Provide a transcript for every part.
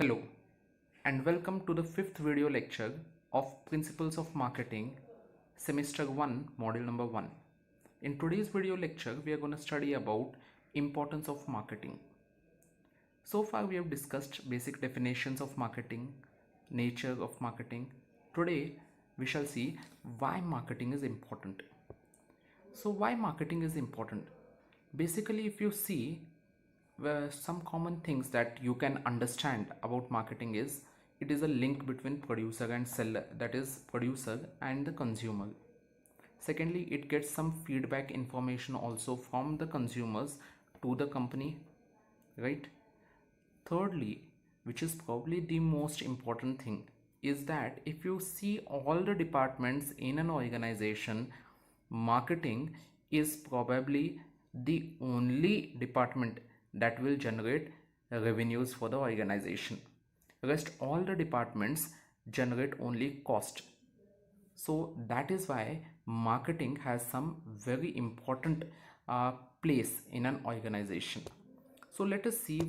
Hello and welcome to the fifth video lecture of Principles of Marketing, Semester 1, Module number 1. In today's video lecture, we are going to study about importance of marketing. So far, we have discussed basic definitions of marketing, nature of marketing. Today, we shall see why marketing is important. So why marketing is important? Basically, if you see some common things that you can understand about marketing is it is a link between producer and seller, that is producer and the consumer. Secondly, it gets some feedback information also from the consumers to the company, right? Thirdly, which is probably the most important thing, is that if you see all the departments in an organization, marketing is probably the only department that will generate revenues for the organization. Rest all the departments generate only cost. So that is why marketing has some very important place in an organization. So let us see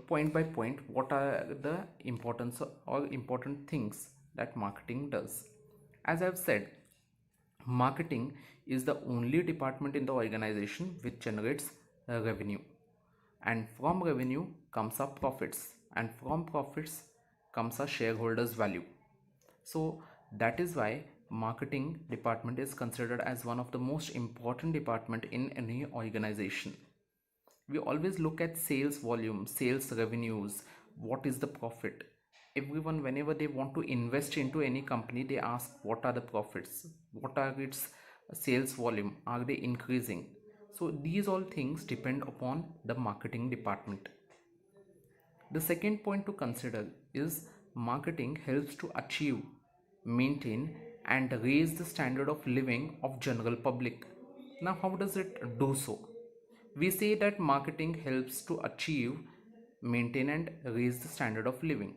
point by point what are the importance or important things that marketing does. As I've said, marketing is the only department in the organization which generates revenue, and from revenue comes our profits, and from profits comes our shareholders value. So that is why marketing department is considered as one of the most important department in any organization. We always look at sales volume, sales revenues, what is the profit. Everyone, whenever they want to invest into any company, they ask what are the profits, what are its sales volume, are they increasing. So these all things depend upon the marketing department. The second point to consider is marketing helps to achieve, maintain and raise the standard of living of general public. Now how does it do so? We say that marketing helps to achieve, maintain and raise the standard of living.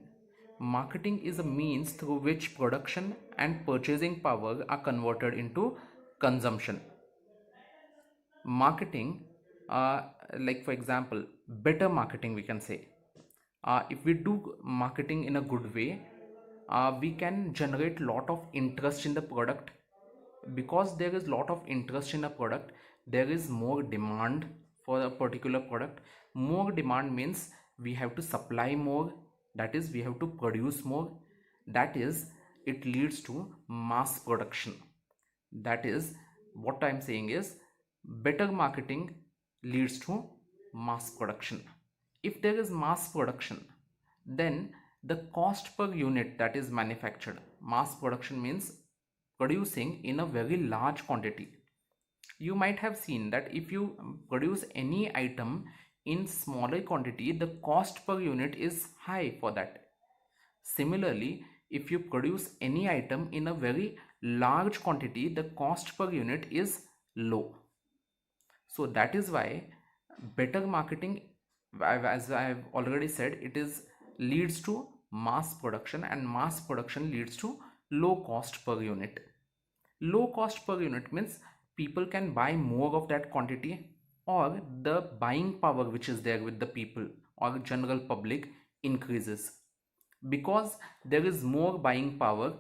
Marketing is a means through which production and purchasing power are converted into consumption. Marketing, like for example, better marketing we can say. If we do marketing in a good way, we can generate lot of interest in the product. Because there is lot of interest in a product, there is more demand for a particular product. More demand means we have to supply more, that is we have to produce more, that is it leads to mass production. That is what I'm saying is better marketing leads to mass production. If there is mass production, then the cost per unit that is manufactured, mass production means producing in a very large quantity. You might have seen that if you produce any item in smaller quantity, the cost per unit is high for that. Similarly, if you produce any item in a very large quantity, the cost per unit is low. So that is why better marketing, as I have already said, it is leads to mass production, and mass production leads to low cost per unit. Low cost per unit means people can buy more of that quantity, or the buying power which is there with the people or general public increases. Because there is more buying power,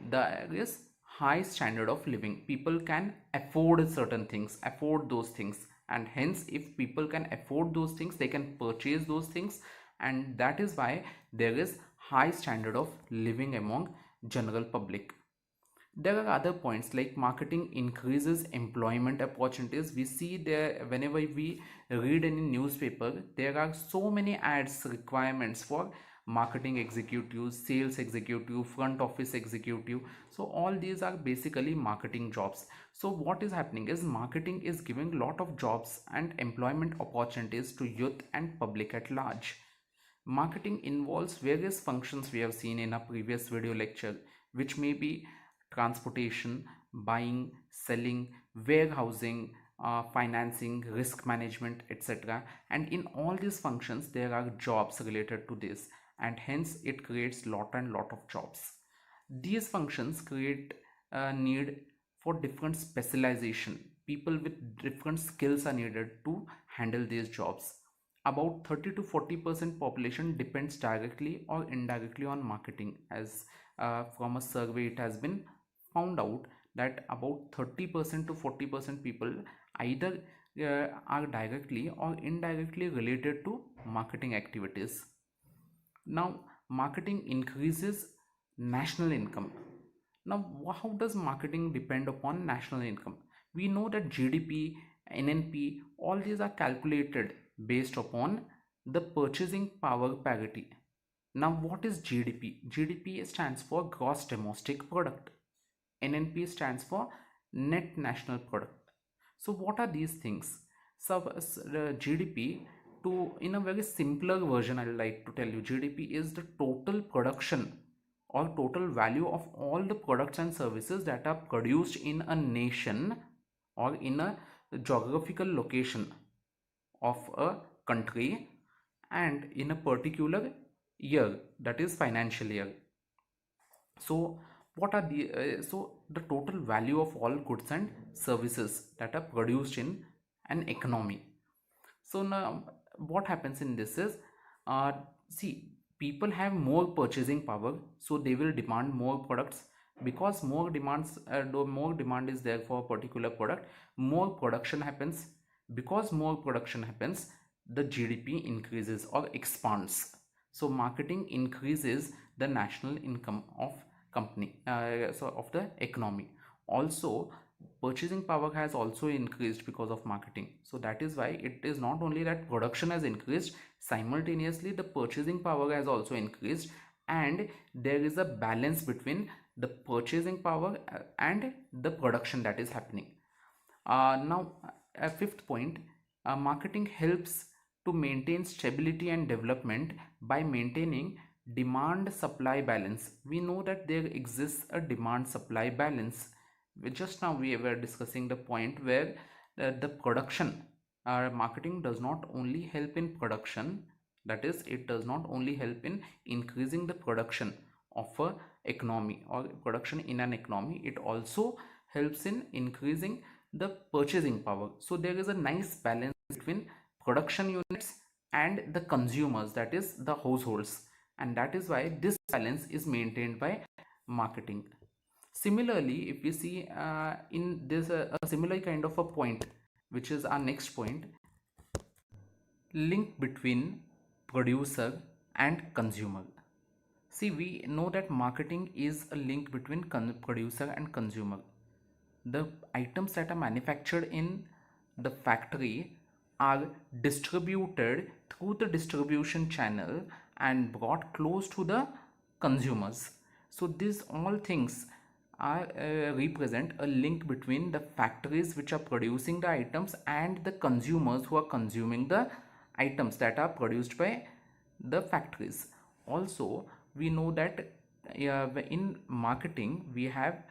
there is high standard of living. People can afford certain things, afford those things, and hence if people can afford those things, they can purchase those things, and that is why there is high standard of living among general public. There are other points like marketing increases employment opportunities. We see there whenever we read any newspaper, there are so many ads requirements for marketing executive, sales executive, front office executive. So all these are basically marketing jobs. So what is happening is marketing is giving lot of jobs and employment opportunities to youth and public at large. Marketing involves various functions we have seen in a previous video lecture, which may be transportation, buying, selling, warehousing, financing, risk management, etc. And in all these functions, there are jobs related to this, and hence it creates lot and lot of jobs. These functions create a need for different specialization. People with different skills are needed to handle these jobs. about 30 to 40% population depends directly or indirectly on marketing. As from a survey it has been found out that about 30% to 40% people either are directly or indirectly related to marketing activities. Now, marketing increases national income. Now, how does marketing depend upon national income? We know that GDP, NNP, all these are calculated based upon the purchasing power parity. Now, what is GDP? GDP stands for gross domestic product. NNP stands for net national product. So what are these things? So GDP, to in a very simpler version, I would like to tell you, GDP is the total production or total value of all the products and services that are produced in a nation or in a geographical location of a country and in a particular year, that is financial year. So what are the total value of all goods and services that are produced in an economy. So now what happens in this is, uh, see, people have more purchasing power, so they will demand more products. Because more demand is there for a particular product, more production happens. Because more production happens, the GDP increases or expands. So marketing increases the national income of of the economy. Also, purchasing power has also increased because of marketing. So that is why it is not only that production has increased, simultaneously the purchasing power has also increased, and there is a balance between the purchasing power and the production that is happening. Now, a fifth point, marketing helps to maintain stability and development by maintaining demand supply balance. We know that there exists a demand supply balance. Just now we were discussing the point where the production, marketing does not only help in production, that is, it does not only help in increasing the production of a economy or production in an economy, it also helps in increasing the purchasing power. So there is a nice balance between production units and the consumers, that is the households, and that is why this balance is maintained by marketing. Similarly, if we see in this a similar kind of a point, which is our next point, link between producer and consumer. See, we know that marketing is a link between producer and consumer. The items that are manufactured in the factory are distributed through the distribution channel and brought close to the consumers. So these all things are represent a link between the factories which are producing the items and the consumers who are consuming the items that are produced by the factories. Also, we know that in marketing we have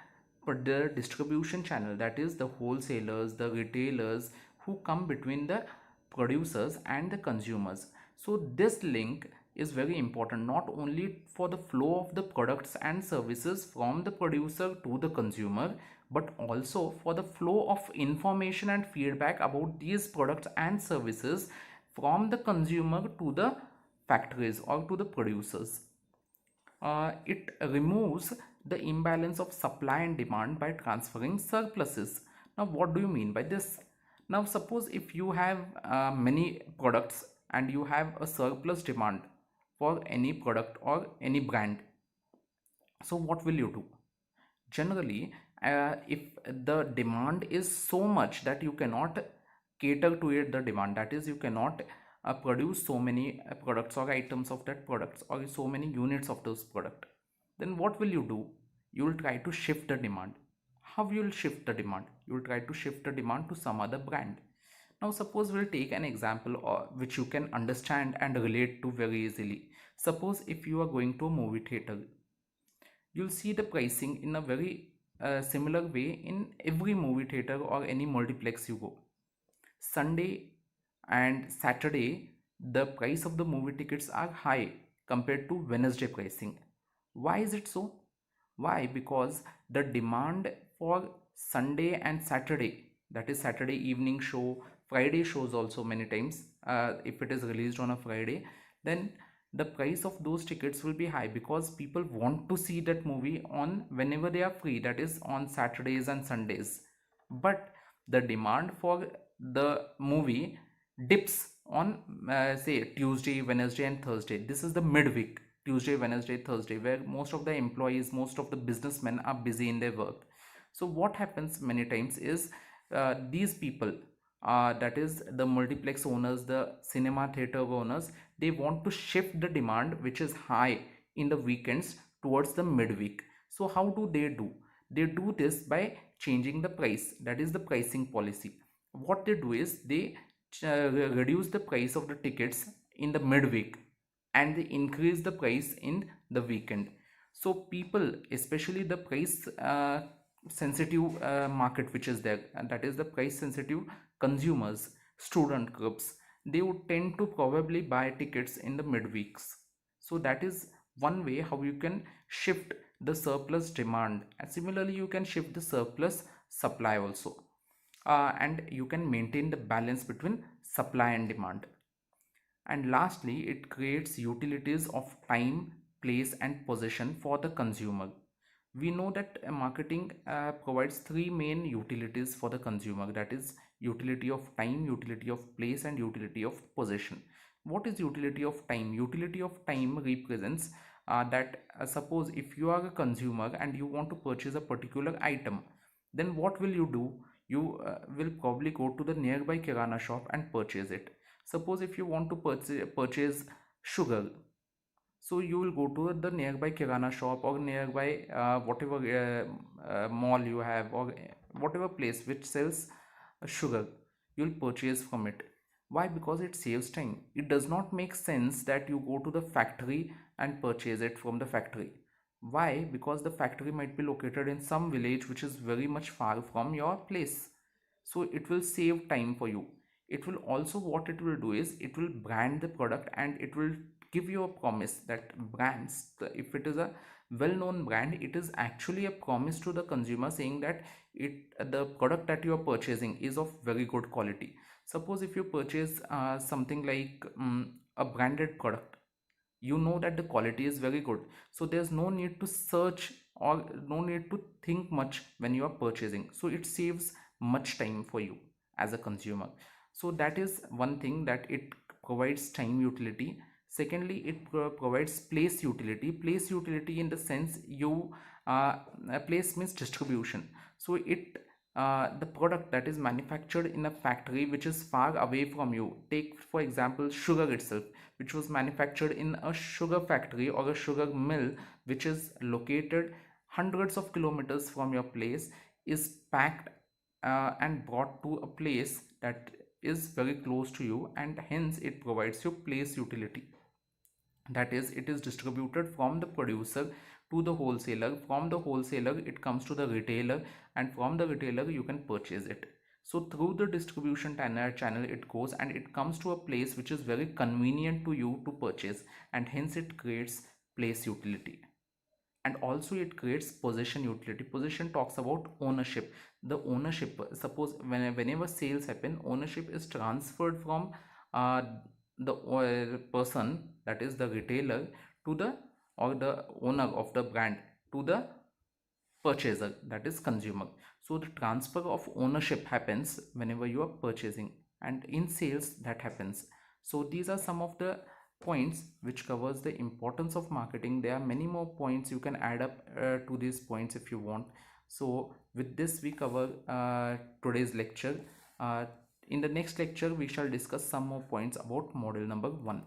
the distribution channel, that is the wholesalers, the retailers who come between the producers and the consumers. So this link is very important, not only for the flow of the products and services from the producer to the consumer, but also for the flow of information and feedback about these products and services from the consumer to the factories or to the producers. It removes the imbalance of supply and demand by transferring surpluses. Now, what do you mean by this? Now, suppose if you have many products and you have a surplus demand for any product or any brand, so what will you do? Generally, if the demand is so much that you cannot cater to it, the demand, that is, you cannot produce so many products or items of that products or so many units of those product, then what will you do? You will try to shift the demand. How you will shift the demand? You will try to shift the demand to some other brand. Now suppose we'll take an example which you can understand and relate to very easily. Suppose if you are going to a movie theater, you'll see the pricing in a very similar way in every movie theater or any multiplex you go. Sunday and Saturday, the price of the movie tickets are high compared to Wednesday pricing. Why is it so? Why? Because the demand for Sunday and Saturday, that is Saturday evening show, Friday shows also many times, if it is released on a Friday, then the price of those tickets will be high because people want to see that movie on whenever they are free, that is on Saturdays and Sundays. But the demand for the movie dips on say Tuesday, Wednesday and Thursday. This is the midweek, Tuesday, Wednesday, Thursday, where most of the employees, most of the businessmen are busy in their work. So what happens many times is these people, that is the multiplex owners, the cinema theater owners, they want to shift the demand which is high in the weekends towards the midweek. So how do? They do this by changing the price, that is the pricing policy. What they do is they reduce the price of the tickets in the midweek and they increase the price in the weekend. So people, especially the price sensitive market which is there, and that is the price sensitive consumers, student groups, they would tend to probably buy tickets in the midweeks. So that is one way how you can shift the surplus demand, and similarly you can shift the surplus supply also, and you can maintain the balance between supply and demand. And lastly, it creates utilities of time, place and position for the consumer. We know that marketing provides three main utilities for the consumer, that is utility of time, utility of place and utility of position. What is utility of time? Utility of time represents that suppose if you are a consumer and you want to purchase a particular item, then what will you do? You will probably go to the nearby kirana shop and purchase it. Suppose if you want to purchase sugar, so you will go to the nearby kirana shop or nearby whatever mall you have, or whatever place which sells sugar, you will purchase from it. Why? Because it saves time. It does not make sense that you go to the factory and purchase it from the factory. Why? Because the factory might be located in some village which is very much far from your place. So it will save time for you. It will also, what it will do is it will brand the product and it will give you a promise that brands, if it is a well-known brand, it is actually a promise to the consumer saying that the product that you are purchasing is of very good quality. Suppose if you purchase something like a branded product, you know that the quality is very good, so there's no need to search or no need to think much when you are purchasing, so it saves much time for you as a consumer. So that is one thing, that it provides time utility. Secondly, it provides place utility. Place utility in the sense you place means distribution. So it the product that is manufactured in a factory which is far away from you, take for example sugar itself, which was manufactured in a sugar factory or a sugar mill which is located hundreds of kilometers from your place, is packed and brought to a place that is very close to you, and hence it provides you place utility. That is, it is distributed from the producer to the wholesaler, from the wholesaler it comes to the retailer, and from the retailer you can purchase it. So through the distribution channel it goes and it comes to a place which is very convenient to you to purchase, and hence it creates place utility. And also it creates possession utility. Possession talks about ownership. The ownership, suppose whenever sales happen, ownership is transferred from uh, the person, that is the retailer, to the, or the owner of the brand, to the purchaser, that is consumer. So the transfer of ownership happens whenever you are purchasing, and in sales that happens. So these are some of the points which covers the importance of marketing. There are many more points you can add up to these points if you want. So with this we cover today's lecture. In the next lecture we shall discuss some more points about model number 1.